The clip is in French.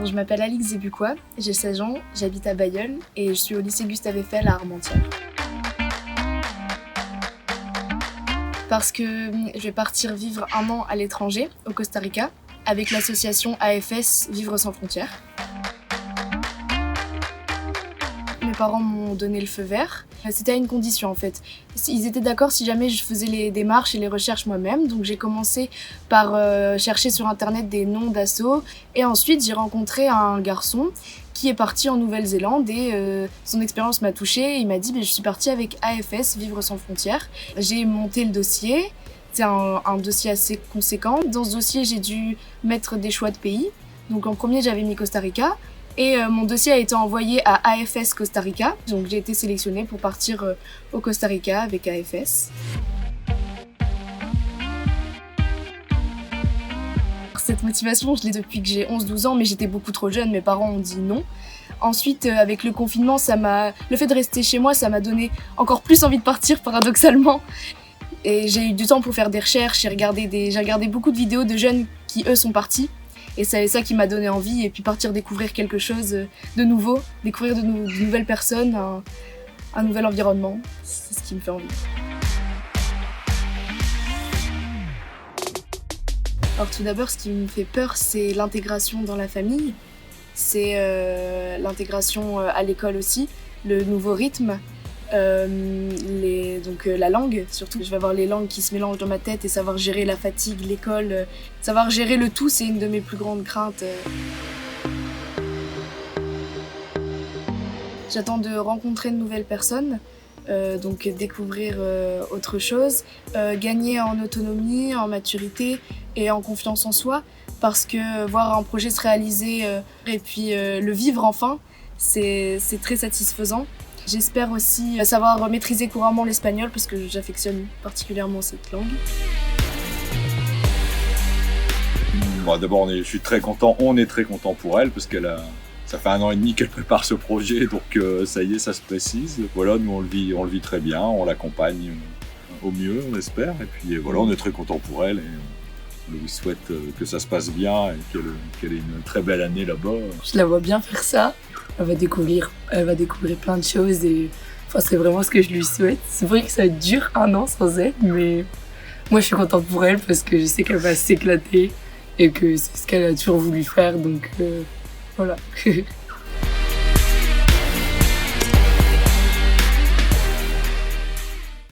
Alors, je m'appelle Alix Zébucois, j'ai 16 ans, j'habite à Bailleul et je suis au lycée Gustave Eiffel à Armentières. Parce que je vais partir vivre 1 an à l'étranger, au Costa Rica, avec l'association AFS Vivre sans frontières. Mes parents m'ont donné le feu vert. C'était à une condition en fait. Ils étaient d'accord si jamais je faisais les démarches et les recherches moi-même. Donc j'ai commencé par chercher sur internet des noms d'assos. Et ensuite j'ai rencontré un garçon qui est parti en Nouvelle-Zélande et son expérience m'a touchée. Il m'a dit je suis partie avec AFS Vivre sans frontières. J'ai monté le dossier. C'est un dossier assez conséquent. Dans ce dossier j'ai dû mettre des choix de pays. Donc en premier j'avais mis Costa Rica. Et mon dossier a été envoyé à AFS Costa Rica, donc j'ai été sélectionnée pour partir au Costa Rica avec AFS. Cette motivation, je l'ai depuis que j'ai 11-12 ans, mais j'étais beaucoup trop jeune, mes parents ont dit non. Ensuite, avec le confinement, le fait de rester chez moi, ça m'a donné encore plus envie de partir, paradoxalement. Et j'ai eu du temps pour faire des recherches, j'ai regardé beaucoup de vidéos de jeunes qui, eux, sont partis. Et c'est ça qui m'a donné envie, et puis partir découvrir quelque chose de nouveau, découvrir de nouvelles personnes, un nouvel environnement, c'est ce qui me fait envie. Alors tout d'abord, ce qui me fait peur, c'est l'intégration dans la famille, c'est l'intégration à l'école aussi, le nouveau rythme, la langue, surtout je vais avoir les langues qui se mélangent dans ma tête et savoir gérer la fatigue, l'école, savoir gérer le tout, c'est une de mes plus grandes craintes. J'attends de rencontrer de nouvelles personnes, donc découvrir autre chose, gagner en autonomie, en maturité et en confiance en soi, parce que voir un projet se réaliser et puis le vivre enfin, c'est très satisfaisant. J'espère aussi savoir maîtriser couramment l'espagnol parce que j'affectionne particulièrement cette langue. Bon, d'abord, je suis très content, on est très content pour elle parce ça fait 1 an et demi qu'elle prépare ce projet, donc ça y est, ça se précise. Voilà, nous on le vit très bien, on l'accompagne au mieux, on espère. Et puis voilà, on est très content pour elle et on lui souhaite que ça se passe bien et qu'elle ait une très belle année là-bas. Je la vois bien faire ça. Elle va découvrir plein de choses et c'est vraiment ce que je lui souhaite. C'est vrai que ça va être dur 1 an sans elle, mais moi je suis contente pour elle parce que je sais qu'elle va s'éclater et que c'est ce qu'elle a toujours voulu faire, donc voilà.